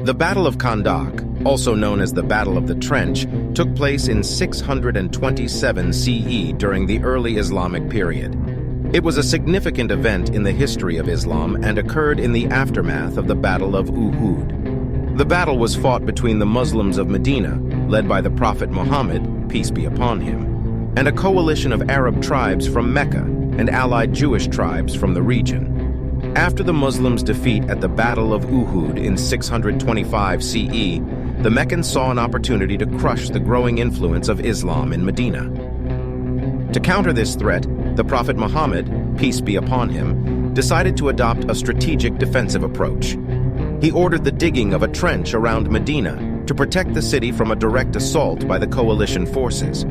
The Battle of Khandak, also known as the Battle of the Trench, took place in 627 CE during the early Islamic period. It was a significant event in the history of Islam and occurred in the aftermath of the Battle of Uhud. The battle was fought between the Muslims of Medina, led by the Prophet Muhammad, peace be upon him, and a coalition of Arab tribes from Mecca and allied Jewish tribes from the region. After the Muslims' defeat at the Battle of Uhud in 625 CE, the Meccans saw an opportunity to crush the growing influence of Islam in Medina. To counter this threat, the Prophet Muhammad, peace be upon him, decided to adopt a strategic defensive approach. He ordered the digging of a trench around Medina to protect the city from a direct assault by the coalition forces.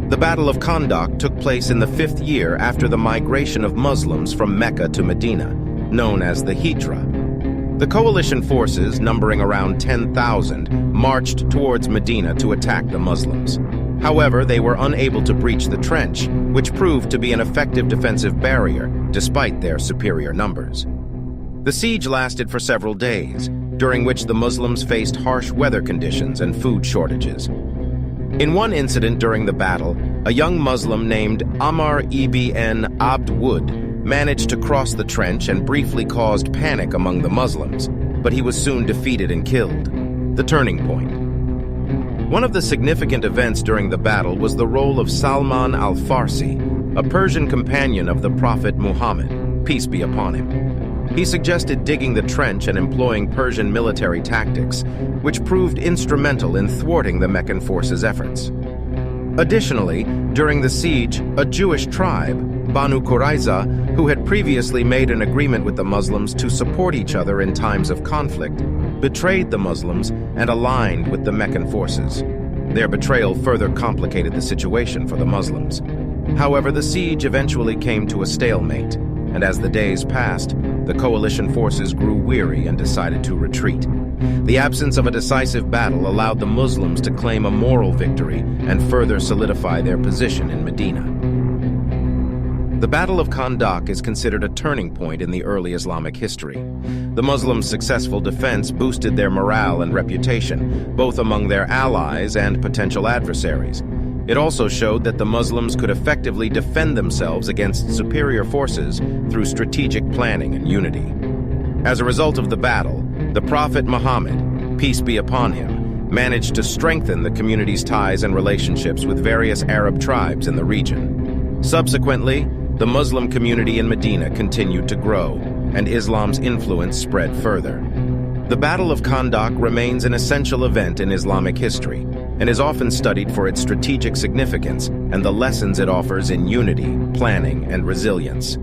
The Battle of Khandak took place in the 5th year after the migration of Muslims from Mecca to Medina, known as the Hijra. The coalition forces, numbering around 10,000, marched towards Medina to attack the Muslims. However, they were unable to breach the trench, which proved to be an effective defensive barrier, despite their superior numbers. The siege lasted for several days, during which the Muslims faced harsh weather conditions and food shortages. In one incident during the battle, a young Muslim named Ammar ibn Abd Wud managed to cross the trench and briefly caused panic among the Muslims, but he was soon defeated and killed. The turning point. One of the significant events during the battle was the role of Salman al-Farsi, a Persian companion of the Prophet Muhammad, peace be upon him. He suggested digging the trench and employing Persian military tactics, which proved instrumental in thwarting the Meccan forces' efforts. Additionally, during the siege, a Jewish tribe, Banu Qurayza, who had previously made an agreement with the Muslims to support each other in times of conflict, betrayed the Muslims and aligned with the Meccan forces. Their betrayal further complicated the situation for the Muslims. However, the siege eventually came to a stalemate, and as the days passed, the coalition forces grew weary and decided to retreat. The absence of a decisive battle allowed the Muslims to claim a moral victory and further solidify their position in Medina. The Battle of Khandak is considered a turning point in the early Islamic history. The Muslims' successful defense boosted their morale and reputation, both among their allies and potential adversaries. It also showed that the Muslims could effectively defend themselves against superior forces through strategic planning and unity. As a result of the battle, the Prophet Muhammad, peace be upon him, managed to strengthen the community's ties and relationships with various Arab tribes in the region. Subsequently, the Muslim community in Medina continued to grow, and Islam's influence spread further. The Battle of Khandak remains an essential event in Islamic history, and is often studied for its strategic significance and the lessons it offers in unity, planning, and resilience.